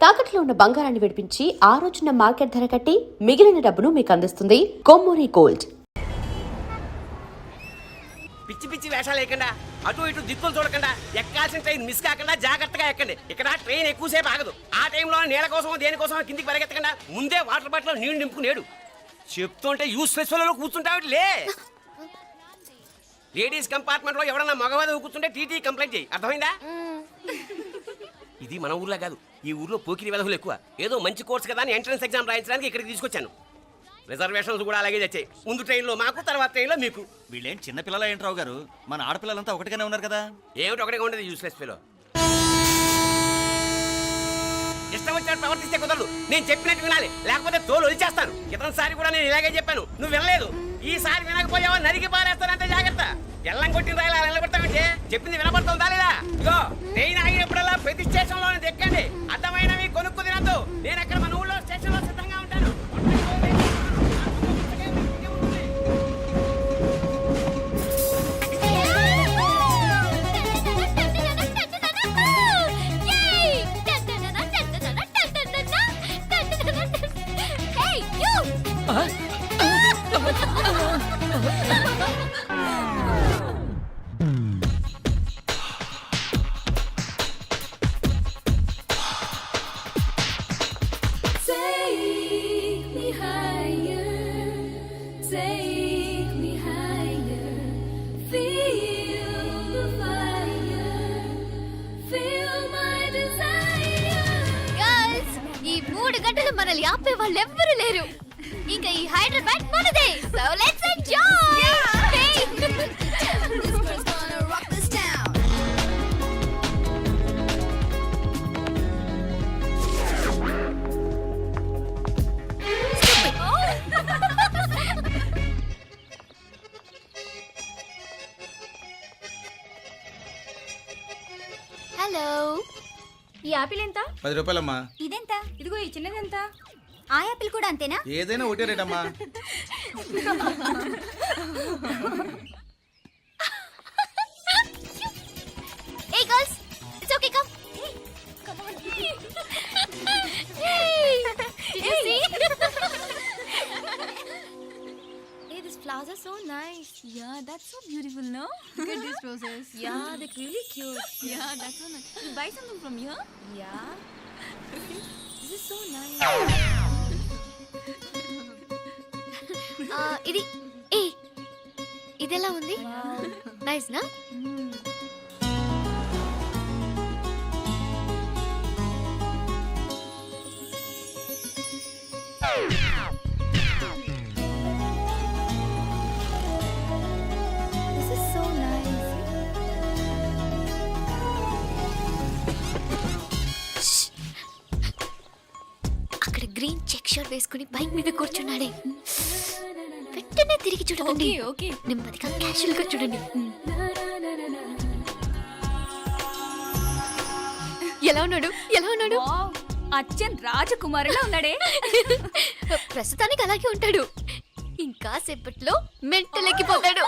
తాకట్లో ఉన్న బంగారాన్ని విడిపించి ఆ రోజున మార్కెట్ ధర కట్టి మిగిలిన డబ్బును మీకు అందిస్తుంది కొమ్మూరి గోల్డ్. పిచ్చి పిచ్చి వేషాలు లేకుండా అటు ఇటు దిక్కులు చూడకుండా ఎక్కాల్సిన ట్రైన్ మిస్ కాకుండా జాగ్రత్తగా ఎక్కండి. ఇక్కడ ట్రైన్ ఎక్కువసేపు ఆగదు. ఆ టైంలో నీళ్ళ కోసం దేనికోసం కిందికి పరిగెత్తకుండా ముందే వాటర్ బాటిల్ నీళ్లు నింపుకునేడు. చెప్తుంటే యూస్లెస్ లో కూర్చుంటావు లే. లేడీస్ కంపార్ట్మెంట్ లో ఎవరన్నా మగవాది కూర్చుంటే టీటీ కంప్లైంట్ చేయి. అర్థమైందా? ఇది మన ఊర్లో కాదు, ఈ ఊర్లో పోకిరి వెధవులు ఎక్కువ. ఏదో మంచి కోర్స్ కదా అని ఎంట్రన్స్ ఎగ్జామ్ రాయించడానికి ఇక్కడికి తీసుకొచ్చాను. రిజర్వేషన్స్ కూడా అలాగే తెచ్చాయి. ముందు ట్రైన్లో మాకు, తర్వాత ట్రైన్లో మీకు. వీళ్ళేం చిన్న పిల్లలు ఏంట్రావు గారు? మన ఆడపిల్లలంతా ఒకటిగానే ఉన్నారు కదా. ఏమిటి ఒకటిగా ఉండేది యూస్లెస్ ఫెలో. ఇష్టం వచ్చినట్టు ప్రవర్తిస్తే కుదరదు. నేను చెప్పినట్టు వినాలి, లేకపోతే తోలు వచ్చేస్తాను. క్రితంసారి కూడా నేను ఇలాగే చెప్పాను, నువ్వు వినలేదు. ఈసారి వినకపోయావా నరికి పారేస్తానంటే జాగ్రత్త. ఎల్లం కొట్టిన రాయిలా నిలబడతామంటే చెప్పింది వినపడుతుందా లేదా? ఇగో ట్రైన్ ఆగినప్పుడల్లా ప్రతి స్టేషన్ లో ఎక్కండి. అర్థమైనవి కొనుక్కు తినద్దు. నేను అక్కడ మన ఊళ్ళో స్టేషన్ లో సిద్ధంగా ఉంటాను. మనల్ని ఆపే వాళ్ళు ఎవ్వరూ లేరు. ఇంకా ఈ హైదరాబాద్ మనదే. So let's enjoy. హలో, ఈ యాపిల్ ఎంత? 10 రూపాయలమ్మా. ఇదెంత? ఇదిగో ఈ చిన్నది ఎంత? ఆ యాపిల్ కూడా అంతేనా? ఏదైనా ఒకటే రేట్ అమ్మా. Hey girls, it's okay, come. Come on. Hey, did you see? Hey, these flowers are so nice. Yeah, that's so beautiful, no? Look at these roses. Yeah, they're really cute. Yeah, that's so nice. You buy something from here? Yeah. This is so nice. ఇది ఇదెలా ఉంది? Nice నా? This is so nice. అక్కడ green check shirt వేసుకుని bike మీద కూర్చున్నాడే. వెంటనే తిరిగి చూడండి. ఓకే, నెమ్మదిగా క్యాషువల్ గా చూడండి. ఎలా ఉన్నాడు? ఎలా ఉన్నాడు? అచ్చన్ రాజకుమారిలా ఉన్నాడే. ప్రస్తుతానికి అలాగే ఉంటాడు. ఇంకా సేపట్లో మెంటలెక్కిపోతాడు.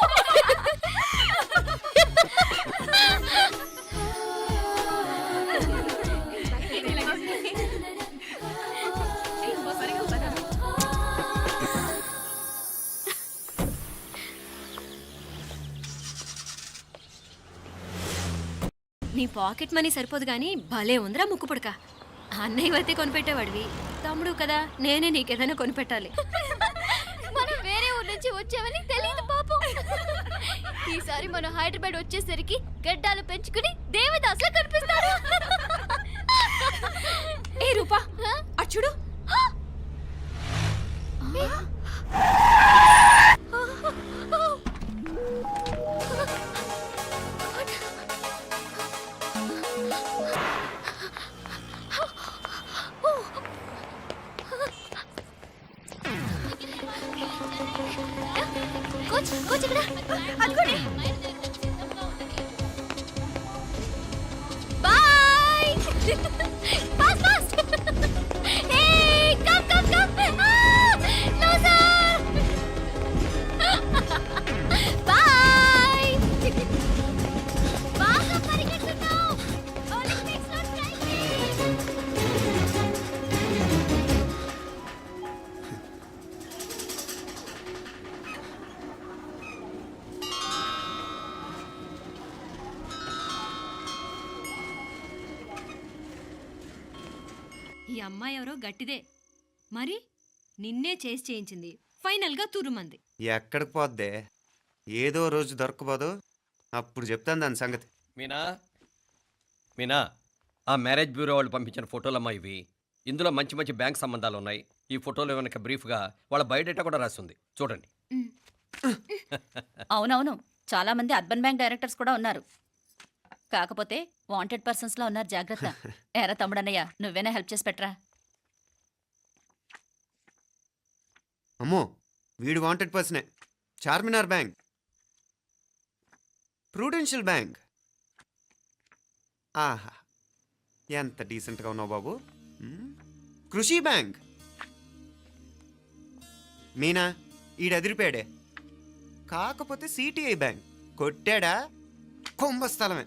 నీ పాకెట్ మనీ సరిపోదు గానీ భలే ఉందిరా ముక్కు పుడక. అన్నయ్య అయితే కొనిపెట్టేవాడివి, తమ్ముడు కదా నేనే నీకేదైనా కొనిపెట్టాలి. మనం వేరే ఊరు నుంచి వచ్చామని తెలియదు పాపం. ఈసారి మనం హైదరాబాద్ వచ్చేసరికి గడ్డాలు పెంచుకుని దేవదాసులా కనిపిస్తాడు. ఏ రూపా, అచ్చుడు. కోచ్ ఇక్కడ అనుకోండి. Boy. Fast fast. Hey come come come. No sir. Boy. బాగా పరిగెడుతున్నావు. ఒలింపిక్స్ లో ట్రై చేయి. ఈ అమ్మాయి ఎవరో గట్టిదే మరి నిన్నే చేసి చేయించింది ఫైనల్గా తురుమంది. ఎక్కడికి పోద్దే? ఏదో రోజు దొరకపోదు, అప్పుడు చెప్తాను దాని సంగతి. మీనా మీనా ఆ మ్యారేజ్ బ్యూరో వాళ్ళు పంపించిన ఫోటోలమ్మా ఇవి. ఇందులో మంచి మంచి బ్యాంక్ సంబంధాలు ఉన్నాయి. ఈ ఫోటోలో వెనక బ్రీఫ్గా వాళ్ళ బయోడేటా కూడా రాస్తుంది, చూడండి. అవునవును, చాలా మంది అర్బన్ బ్యాంక్ డైరెక్టర్స్ కూడా ఉన్నారు. కాకపోతే వాంటెడ్ పర్సన్స్ లా ఉన్నారు, జాగ్రత్త. ఎరా తమ్ముడన్నయ్య, నువ్వేనా హెల్ప్ చేసి పెట్టరా? అమ్మో, వీడు వాంటెడ్ పర్సనే. Charminar bank, Prudential bank. ఆహా, ఎంత డీసెంట్గా ఉన్నావు బాబు. కృషి బ్యాంక్. మీనా, ఈడు ఎదిరిపోయాడే. కాకపోతే సిటిఐ బ్యాంక్ కొట్టాడా కుంభస్థలమే.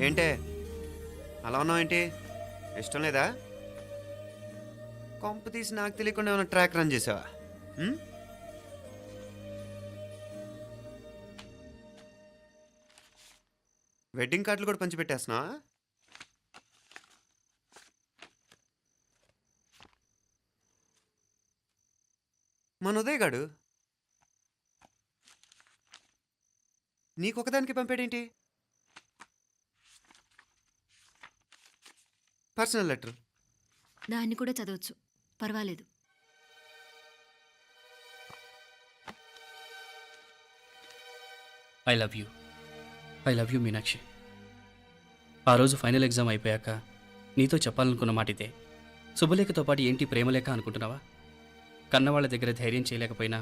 ఏంటే అలా ఉన్నావు? ఏంటి ఇష్టం లేదా? కొంప తీసి నాకు తెలియకుండా ఏమైనా ట్రాక్ రన్ చేసావా? వెడ్డింగ్ కార్డులు కూడా పంచిపెట్టేస్తున్నావా? మన ఉదయ్ గాడు నీకొకదానికి పంపాడేంటి? Personal letter. దాన్ని కూడా చదవచ్చు, పర్వాలేదు. I love you Meenakshi. ఆ రోజు ఫైనల్ ఎగ్జామ్ అయిపోయాక నీతో చెప్పాలనుకున్న మాట ఇదే. శుభలేఖతో పాటు ఏంటి ప్రేమలేఖ అనుకుంటున్నావా? కన్నవాళ్ళ దగ్గర ధైర్యం చేయలేకపోయినా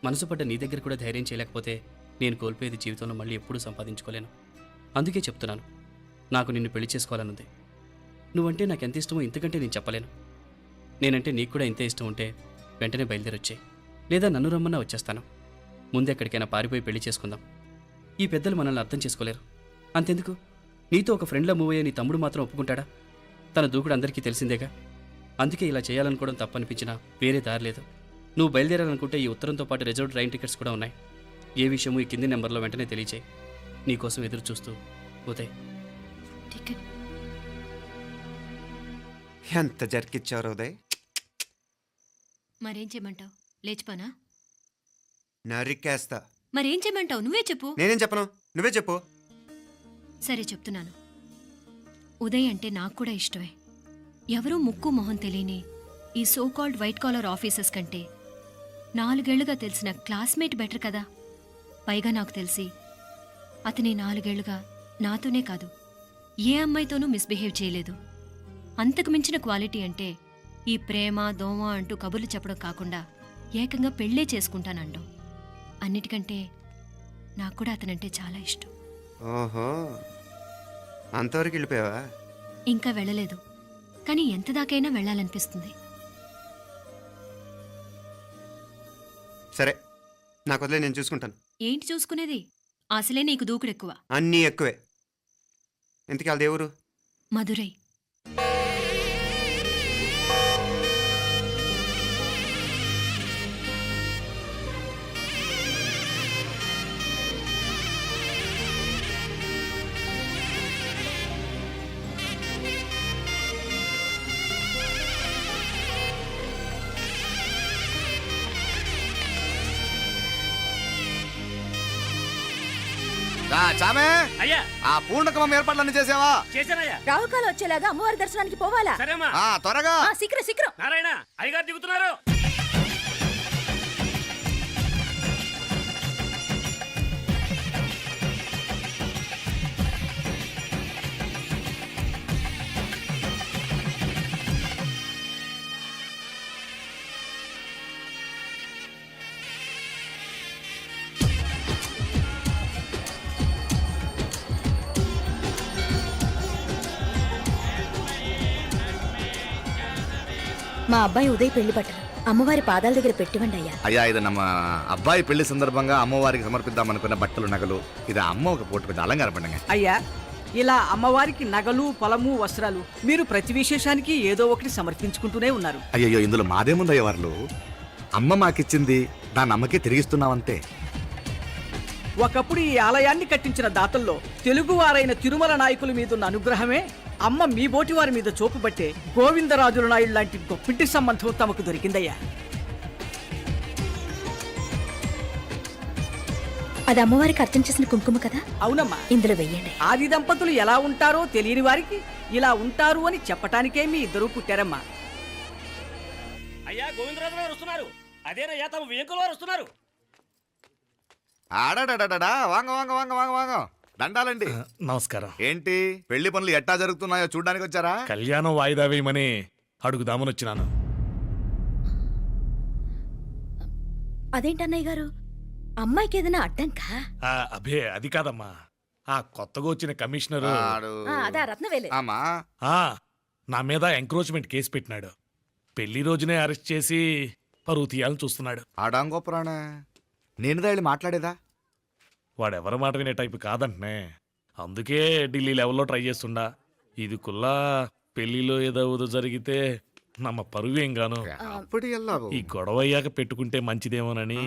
మనసు పడ్డ నీ దగ్గర కూడా ధైర్యం చేయలేకపోతే నేను కోల్పోయేది జీవితంలో మళ్ళీ ఎప్పుడూ సంపాదించుకోలేను. అందుకే చెప్తున్నాను, నాకు నిన్ను పెళ్లి చేసుకోవాలనుంది. నువ్వంటే నాకు ఎంత ఇష్టమో ఇంతకంటే నేను చెప్పలేను. నేనంటే నీకు కూడా ఇంతే ఇష్టం ఉంటే వెంటనే బయలుదేరొచ్చాయి, లేదా నన్ను రమ్మన్నా వచ్చేస్తాను. ముందు ఎక్కడికైనా పారిపోయి పెళ్లి చేసుకుందాం. ఈ పెద్దలు మనల్ని అర్థం చేసుకోలేరు. అంతెందుకు, నీతో ఒక ఫ్రెండ్లా మూవ్ అయ్యే నీ తమ్ముడు మాత్రం ఒప్పుకుంటాడా? తన దూకుడు అందరికీ తెలిసిందేగా. అందుకే ఇలా చేయాలనుకోవడం తప్పనిపించినా వేరే దారి లేదు. నువ్వు బయలుదేరాలనుకుంటే ఈ ఉత్తరంతో పాటు రిజర్వ్ ట్రైన్ టికెట్స్ కూడా ఉన్నాయి. ఏ విషయమూ ఈ కింది నెంబర్లో వెంటనే తెలియచేయి. నీకోసం ఎదురు చూస్తూ ఉదయ్. టికెట్ ఎంత జరికిచ్చారు ఉదయ్. మరేం చేయమంటావు? లేచిపోనా? నరికేస్తా. మరేం చేయమంటావు? నువ్వే చెప్పు. నేనేం చెప్పను, నువ్వే చెప్పు. సరే చెప్తున్నాను. ఉదయ్ అంటే నాకు కూడా ఇష్టమే. ఎవరూ ముక్కు మొహం తెలియని ఈ so called white collar officers కంటే 4 ఏళ్లుగా తెలిసిన క్లాస్మేట్ బెటర్ కదా. పైగా నాకు తెలిసి అతని 4 ఏళ్లుగా నాతోనే కాదు ఏ అమ్మాయితోనూ మిస్బిహేవ్ చేయలేదు. అంతకు మించిన క్వాలిటీ అంటే ఈ ప్రేమ దోమ అంటూ కబుర్లు చెప్పడం కాకుండా ఏకంగా పెళ్ళే చేసుకుంటానండం. అన్నిటికంటే నాకు కూడా అతనంటే చాలా ఇష్టం. ఓహో, అంతవరకు వెళ్ళిపోయావా? ఇంకా వెళ్ళలేదు, కానీ ఎంత దాకైనా వెళ్ళాలనిపిస్తుంది. సరే, నాకు వదిలే, నేను చూసుకుంటాను. ఏంటి చూసుకునేది? అసలే నీకు దూకుడెక్కువ. అన్నీ ఎక్కువే. ఇంతకీ వాళ్ళ దేవురు? మధురై. చామే అయ్యా, ఆ పూర్ణకమం ఏర్పాట్లన్నీ చేసావా? చేశానయ్యా. రావుకాలం వచ్చేలాగా అమ్మవారి దర్శనానికి పోవాలా? సరేమ్మా. త్వరగా. శీఘ్రం. నారాయణ, అయ్యగారు దిగుతున్నారు. మా అబ్బాయి ఉదయ్ పెళ్లి బట్టలు అమ్మవారి పాదాల దగ్గర పెట్టివ్వండి అయ్యా. అయ్యా, ఇది నమ్మ అబ్బాయి పెళ్లి సందర్భంగా అమ్మవారికి సమర్పిద్దాం అనుకున్న బట్టలు, నగలు. ఇది అమ్మ ఒక పూట పెద్ద అలంకార పండుగ. అయ్యా, ఇలా అమ్మవారికి నగలు, పొలము, వస్త్రాలు మీరు ప్రతి విశేషానికి ఏదో ఒకటి సమర్పించుకుంటూనే ఉన్నారు. అయ్యో, ఇందులో మాదేముందయ్య వాళ్ళు. అమ్మ మాకిచ్చింది, దాన్ని అమ్మకే తిరిగిస్తున్నామంతే. ఒకప్పుడు ఈ ఆలయాన్ని కట్టించిన దాతల్లో తెలుగువారైన తిరుమల నాయకుల మీదున్న అనుగ్రహమే అమ్మ మీ బోటి వారి మీద చూపుబట్టే గోవిందరాజుల నాయుడు లాంటి గొప్పింటి సంబంధం తమకు దొరికిందయ్యా. అది అమ్మవారికి అర్చన చేసిన కుంకుమ కదా, అవునమ్మా. ఇందులో వెయ్యండి. ఆది దంపతులు ఎలా ఉంటారో తెలియని వారికి ఇలా ఉంటారు అని చెప్పటానికే మీ ఇద్దరూ పుట్టారమ్మా. అయ్యా గోవిందరాజు గారు వస్తున్నారు. అదేనయ్యా తమ వెంకుల వారు వస్తున్నారు. ఆడాడా వాంగ వాంగ వాంగ వాంగ వాంగ దండాలండి. నమస్కారం. ఏంటి పెళ్లి పనులు ఎట్టా జరుగుతున్నాయో చూడ్డానికి వచ్చారా? కళ్యాణం వాయిదా వేయమని అడుగుదామని వచ్చినాను. అదేంటన్నయ్య గారు, అమ్మాయికి ఏదైనా అడ్డంకా? అభే అది కాదమ్మా, ఆ కొత్తగా వచ్చిన కమిషనర్ అదా రత్నవేలే. ఆమా నా మీద ఎంక్రోచ్మెంట్ కేసు పెట్టినాడు. పెళ్లి రోజునే అరెస్ట్ చేసి పరువు తీయాలని చూస్తున్నాడు. ఆడాంగో పురాణ నేనుదా వెళ్ళి మాట్లాడేదా? వాడెవరి మాట వినే టైపు కాదంటనే. అందుకే ఢిల్లీ లెవెల్లో ట్రై చేస్తుండా. ఇది కుల్లా పెళ్లిలో ఏదో జరిగితే నమ్మ పరువేం గాను. అప్పుడు ఈ గొడవ అయ్యాక పెట్టుకుంటే మంచిదేమోనని.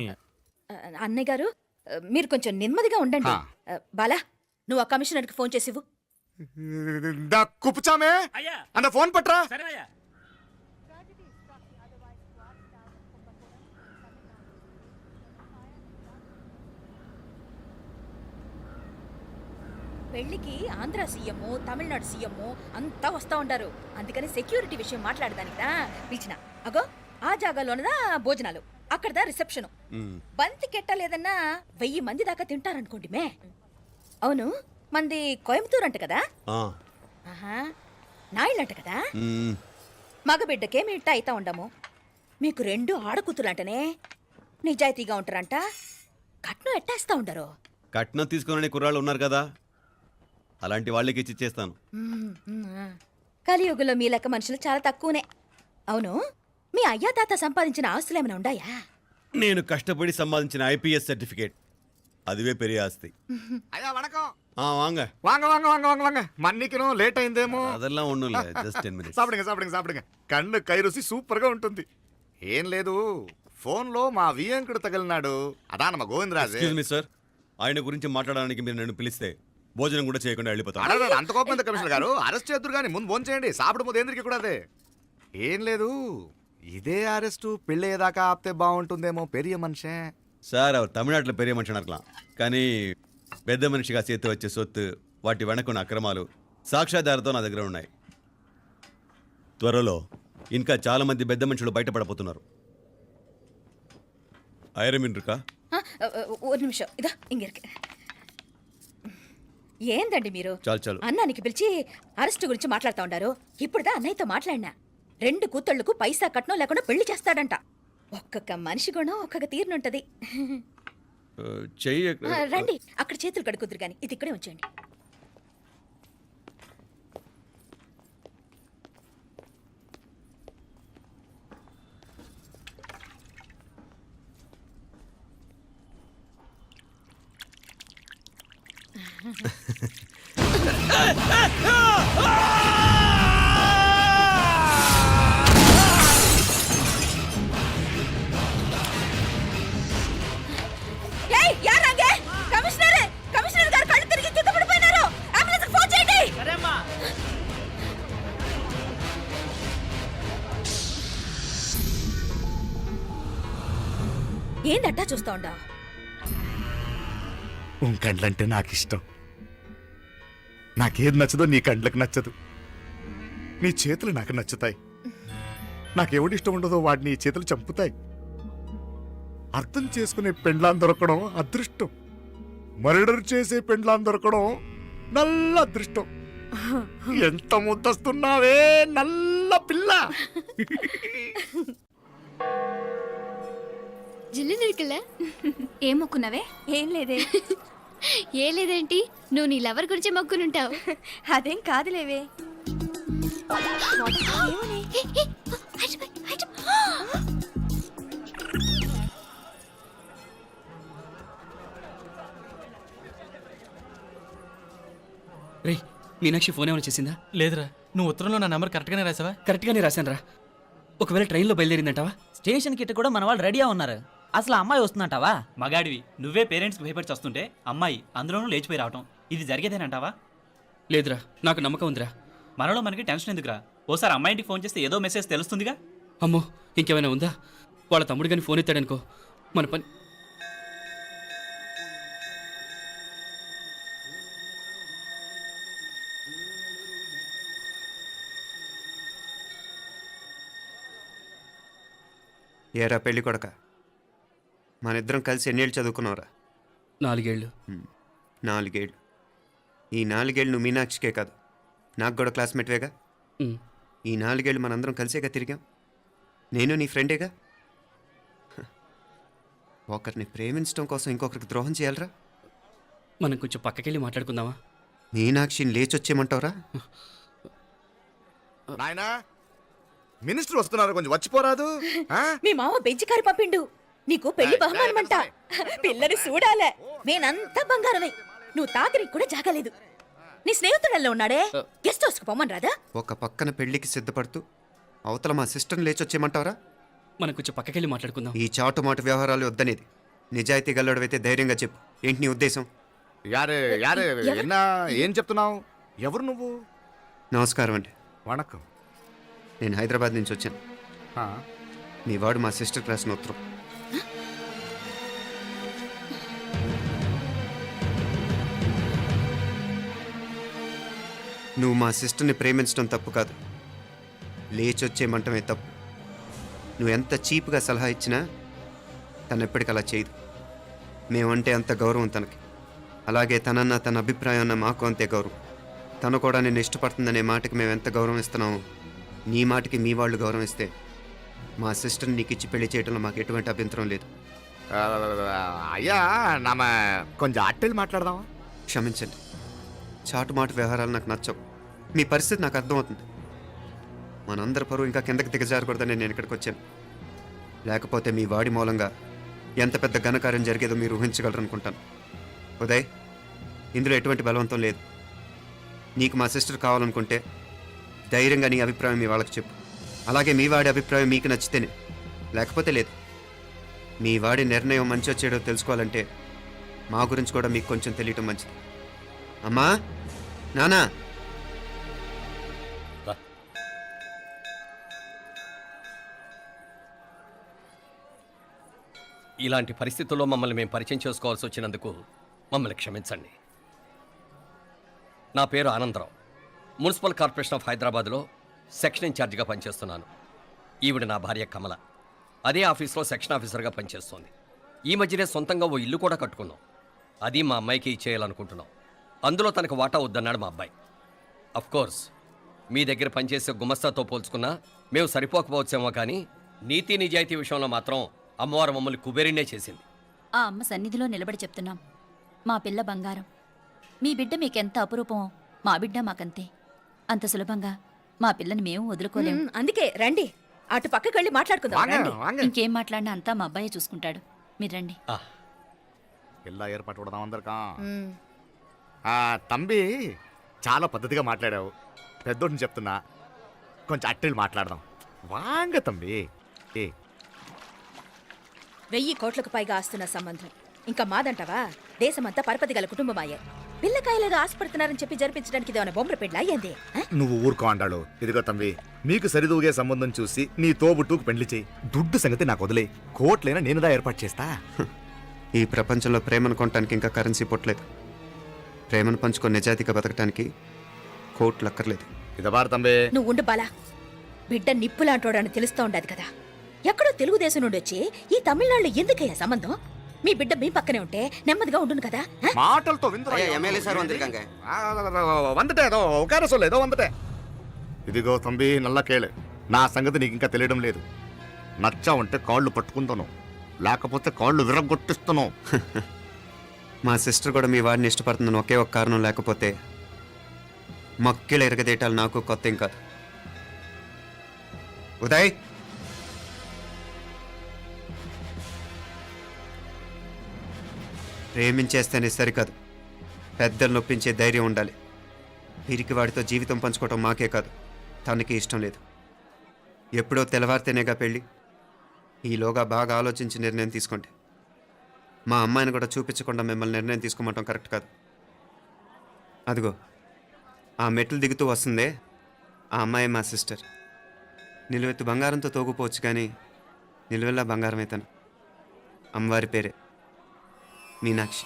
అన్నయ్య గారు మీరు కొంచెం నెమ్మదిగా ఉండండి. బాలా, నువ్వు ఆ కమిషనర్కి ఫోన్ చేసివు. కుప్పుచామే అయ్యా అన్న ఫోన్ పట్రా. సరేనయ్యా. పెళ్లికి ఆంధ్ర సీఎం, తమిళనాడు సీఎం అంతా వస్తా ఉంటారు. అందుకని సెక్యూరిటీ విషయం మాట్లాడదానికిదా పిలిచిన. అగో ఆ జాగాలోనదా భోజనాలు, అక్కడదా రిసెప్షన్. బంతి కెట్టలేదన్నా 1000 మంది దాకా తింటారనుకోండి మే. అవును, మంది కోయంబత్తూర్ అంట కదా? ఆహా, నాయుళ్ళంట కదా? మగబిడ్డకే మీ ఇట్ట అయితా ఉండము. మీకు 2 ఆడకూతులంటనే నిజాయితీగా ఉంటారంట. కట్నం ఎట్టేస్తా ఉండరు. కట్నం తీసుకునే కుర్రాళ్ళు ఉన్నారు కదా, అలాంటి వాళ్ళకి ఇచ్చి చేస్తాను. కలియుగంలో మీ లెక్క మనుషులు చాలా తక్కువనే. అవును, మీ అయ్యా తాత సంపాదించిన ఆస్తులు ఏమైనా ఉండాయా? నేను కష్టపడి సంపాదించిన ఐపీఎస్ సర్టిఫికేట్, అదివే పెరిగే ఆస్తి. అయ్యా వణకం. వాంగ వాంగ వాంగ వాంగ వాంగ వాంగ మన్నికిను లేట్ అయిందేమో. అదెல்லாம் ఒన్నులే, జస్ట్ 10 minutes. సాப்பிடுங்க కన్ను కైరుసి సూపర్ గా ఉంటుంది. ఏం లేదు, ఫోన్ లో మా వియంకుడు తగిలినాడు. అదా మా గోవిందరాజు. ఎక్స్క్యూజ్ మీ సార్, ఆయన గురించి మాట్లాడడానికి మీరు నన్ను పిలిస్తే భోజనం కూడా చేయకుండా వెళ్ళిపోతాను. అడగ అంత కోపం ఎంత కమిషనర్ గారు? అరెస్ట్ చేద్దరు కానీ ముందు ఫోన్ చేయండి. సాப்பிடும் పోతే ఎందుకు కూడా అదే. ఏం లేదు, ఇదే అరెస్టు పెళ్ళేదాకా ఆపితే బాగుంటుందేమో. పెరియ మనిషే సార్, அவர் தமிழ்நாட்டில் பெரிய మనిషి అనర్కలాం, కానీ పెద్ద మనిషిగా చేతి వచ్చే సొత్తు, వాటి వెనకున్న అక్రమాలు సాక్ష్యాధారతో నా దగ్గర ఉన్నాయి. త్వరలో ఇంకా చాలా మంది పెద్ద మనుషులు బయటపడబోతున్నారు. ఐరమిన్ రుకా ఒక నిమిషం, ఇదా ఇంగిరికి. ఏందండి మీరు చాలు అన్నానికి పిలిచి అరెస్ట్ గురించి మాట్లాడుతూ ఉండారు. ఇప్పుడుదా అన్నయ్యతో మాట్లాడినా 2 కూతుళ్లకు పైసా కట్నం లేకుండా పెళ్లి చేస్తాడంట. ఒక్కొక్క మనిషి గుణం ఒక్కొక్క తీరునుంటది. చెయ్యి రండి, అక్కడ చేతులు కడుకుదురు గాని ఇది ఇక్కడే ఉంచండి. కమిషనర్ గారు కళ్ళు తిరిగి కింద పడిపోయినారు. అంబులెన్స్ ఫోన్ చేయండి. సరేమ్మా. ఏందట్టా చూస్తా ఉండా? కండ్లంటే నాకు ఇష్టం. నాకేది నచ్చదో నీ కండ్లకు నచ్చదు. నీ చేతులు నాకు నచ్చుతాయి. నాకెవడి ఇష్టం ఉండదో వాడిని నీ చేతులు చంపుతాయి. అర్థం చేసుకునే పెండ్లాం దొరకడం అదృష్టం. మర్డర్ చేసే పెండ్లాం దొరకడం నల్ల అదృష్టం. ఎంత ముద్దస్తున్నావే నల్ల పిల్ల. జిల్లు నిరుకులే ఏం మొక్కున్నావే? ఏం లేదే. ఏ లేదేంటి, నువ్వు నీ లవర్ గురించి మొక్కునుంటావు. అదేం కాదులేవే. రే, మీనాక్షి ఫోన్ ఏమైనా చేసిందా? లేదురా, నువ్వు ఉత్తరంలో నా నెంబర్ కరెక్ట్గానే రాసావా? కరెక్ట్గానే రాశాను రా. ఒకవేళ ట్రైన్లో బయలుదేరిందంటావా? స్టేషన్ కిட்ட కూడా మన వాళ్ళు రెడీగా ఉన్నారు. అసలు అమ్మాయి వస్తుందంటావా? మగాడివి నువ్వే పేరెంట్స్కి భయపడి వస్తుంటే అమ్మాయి అందులోనూ లేచిపోయి రావటం ఇది జరిగేదేనంటావా? లేదురా, నాకు నమ్మకం ఉందిరా. మనలో మనకి టెన్షన్ ఎందుకురా? ఓసారి అమ్మాయి ఇంటికి ఫోన్ చేస్తే ఏదో మెసేజ్ తెలుస్తుందిగా. అమ్మో, ఇంకేమైనా ఉందా? వాళ్ళ తమ్ముడు కానీ ఫోన్ ఎత్తాడనుకో, మన పని. ఏరా పెళ్ళి కొడక, మన ఇద్దరం కలిసి ఎన్నేళ్ళు చదువుకున్నావురా? 4 ఏళ్ళు. 4 ఏళ్ళు. ఈ 4 ఏళ్ళు నువ్వు మీనాక్షికే కాదు, నాకు కూడా క్లాస్మేట్వేగా. ఉమ్. ఈ 4 ఏళ్ళు మనందరం కలిసేగా తిరిగాం. నేను నీ ఫ్రెండేగా. ఒకరిని ప్రేమించడం కోసం ఇంకొకరికి ద్రోహం చేయాలరా? మనం కొంచెం పక్కకెళ్ళి మాట్లాడుకుందామా? మీనాక్షిని లేచొచ్చేయమంటావురా? నాయనా, మినిస్టర్ వస్తున్నారు, కొంచెం వచ్చిపోరాదు. మీ మామ బెంచి కారు పంపిండు. నీకు పెళ్లి బహుమానమంట. పిల్లని చూడాలే. నేనంతా బంగారమే. నువ్వు తాకరికి కూడా జాగలేదు. నీ స్నేహితుడల్లో ఉన్నాడే, గెస్ట్ హౌస్కి పొమ్మని రాదా? ఒక పక్కన పెళ్లికి సిద్ధపడుతూ అవతల మా సిస్టర్ని లేచొచ్చేయమంటావరా? మనం కొంచెం పక్కకెళ్ళి మాట్లాడుకుందాం. ఈ చాటుమాటు వ్యవహారాలు వద్దనేది. నిజాయితీ గల్లడవైతే ధైర్యంగా చెప్పు, ఏంటి నీ ఉద్దేశం? యారే యారే, ఎన్నా ఏం చెప్తున్నావు? ఎవరు నువ్వు? నమస్కారం అండి, వణకం. నేను హైదరాబాద్ నుంచి వచ్చాను. మీ వాడు మా సిస్టర్ రాసిన ఉత్తరం. నువ్వు మా సిస్టర్ని ప్రేమించడం తప్పు కాదు, లేచొచ్చేయమంటమే తప్పు. నువ్వు ఎంత చీప్గా సలహా ఇచ్చినా తను ఎప్పటికీ అలా చేయదు. మేమంటే అంత గౌరవం తనకి, అలాగే తనన్న తన అభిప్రాయం అన్న మాకు అంతే గౌరవం. తను కూడా నేను ఇష్టపడుతుందనే మాటకి మేము ఎంత గౌరవం ఇస్తున్నామో నీ మాటకి మీ వాళ్ళు గౌరవం ఇస్తే మా సిస్టర్ని నీకు ఇచ్చి పెళ్లి చేయడంలో మాకు ఎటువంటి అభ్యంతరం లేదు. అయ్యా నామ కొంచెం అట్టెలు మాట్లాడదామా? క్షమించండి, చాటుమాటు వ్యవహారాలు నాకు నచ్చవు. మీ పరిస్థితి నాకు అర్థమవుతుంది. మనందరి పరువు ఇంకా కిందకి దిగజారకూడదని నేను ఇక్కడికి వచ్చాను. లేకపోతే మీ వాడి మూలంగా ఎంత పెద్ద ఘనకార్యం జరిగేదో మీరు ఊహించగలరనుకుంటాను. ఉదయ్, ఇందులో ఎటువంటి బలవంతం లేదు. నీకు మా సిస్టర్ కావాలనుకుంటే ధైర్యంగా నీ అభిప్రాయం మీ వాళ్ళకి చెప్పు. అలాగే మీ వాడి అభిప్రాయం మీకు నచ్చితేనే, లేకపోతే లేదు. మీ వాడి నిర్ణయం మంచో చెడో తెలుసుకోవాలంటే మా గురించి కూడా మీకు కొంచెం తెలియటం మంచిది. అమ్మా, నానా, ఇలాంటి పరిస్థితుల్లో మమ్మల్ని మేము పరిచయం చేసుకోవాల్సి వచ్చినందుకు మమ్మల్ని క్షమించండి. నా పేరు ఆనందరావు. మున్సిపల్ కార్పొరేషన్ ఆఫ్ హైదరాబాద్లో సెక్షన్ ఇన్ఛార్జిగా పనిచేస్తున్నాను. ఈవిడ నా భార్య కమల. అదే ఆఫీస్లో సెక్షన్ ఆఫీసర్గా పనిచేస్తోంది. ఈ మధ్యనే సొంతంగా ఓ ఇల్లు కూడా కట్టుకున్నాం. అది మా అమ్మాయికి ఇచ్చేయాలనుకుంటున్నాం. అందులో తనకు వాటా వద్దన్నాడు మా అబ్బాయి. కోర్స్ మీ దగ్గర పనిచేసే గుమస్తాతో పోల్చుకున్నా మేము సరిపోకపోవచ్చేమో, కానీ నీతి నిజాయితీ విషయంలో మాత్రం అమ్మవారు మమ్మల్ని కుబేరినే చేసింది. ఆ అమ్మ సన్నిధిలో నిలబడి చెప్తున్నాం, మా పిల్ల బంగారం. మీ బిడ్డ మీకెంత అపురూపమో మా బిడ్డ మాకంతే. అంత సులభంగా మా పిల్లని మేము వదులుకోలేము. అందుకే రండి, అటు పక్కకి వెళ్ళి మాట్లాడుకుందాం. రండి. ఇంకేం మాట్లాడినా అంతా మా అబ్బాయే చూసుకుంటాడు. మీరు రండి. ఎలా ఏర్పాటు కొడదాం అందరికా. తంబి, చాలా పద్ధతిగా మాట్లాడావు. పెద్దోడిని చెప్తున్నా, కొంచెం అట్టెలు మాట్లాడదాం. వాంగ తంబి. 1000 కోట్లకు పైగా ఆస్తున్న సంబంధం ఇంకా మాదంటావా? దేశమంతా పరపతి గల కుటుంబమాయే. పిల్లకాయలేదో ఆశపడుతున్నారని చెప్పి జరిపించడానికి ఇదేమైనా బొమ్మర పెళ్ళి అయ్యింది? నువ్వు ఊరుకో అంటాడు. ఇదిగో తంబి, మీకు సరిదూగే సంబంధం చూసి నీ తోబుట్టుకు పెళ్లి చేయి. దుడ్డు సంగతి నాకు వదిలే. కోట్లైనా నేనుదా ఏర్పాటు చేస్తా. ఈ ప్రపంచంలో ప్రేమను కొనటానికి ఇంకా కరెన్సీ పుట్టలేదు. ప్రేమను పంచుకొని నిజాయితీగా బతకటానికి కోట్లు అక్కర్లేదు. ఇదబారు తంబే. నువ్వు ఉండు బాలా. బిడ్డ నిప్పులాంటోడని తెలుస్తూ ఉండదు కదా. ఎక్కడో తెలుగుదేశం నుండి వచ్చి ఈ తమిళనాడులో ఎందుకయ్యా సంబంధం? మీ బిడ్డ మీ పక్కనే ఉంటే నెమ్మదిగా ఉండును కదా. మాటలతో ఇదిగో తంబి, నల్ల కేళే. నా సంగతి నీకు ఇంకా తెలియడం లేదు. నచ్చా ఉంటే కాళ్ళు పట్టుకుంటాను, లేకపోతే కాళ్ళు విరగొట్టిస్తాను. మా సిస్టర్ కూడా మీ వాడిని ఇష్టపడుతుందని ఒకే ఒక కారణం లేకపోతే మక్కిళ్ళ ఎరగదేయటాలు నాకు కొత్త ఏం కాదు. ఉదయ్, ప్రేమించేస్తేనే సరికాదు, పెద్దలు నొప్పించే ధైర్యం ఉండాలి. వీరికి వాడితో జీవితం పంచుకోవటం మాకే కాదు, తనకి ఇష్టం లేదు. ఎప్పుడో తెల్లవారితేనేగా పెళ్ళి. ఈలోగా బాగా ఆలోచించి నిర్ణయం తీసుకోండి. మా అమ్మాయిని కూడా చూపించకుండా మిమ్మల్ని నిర్ణయం తీసుకోమంటాం కరెక్ట్ కాదు. అదిగో ఆ మెట్లు దిగుతూ వస్తుందే, ఆ అమ్మాయి మా సిస్టర్. నిలువెత్తు బంగారంతో తోగుపోవచ్చు కానీ నిలువెల్లా బంగారం అవుతాను. అమ్మవారి పేరే మీనాక్షి.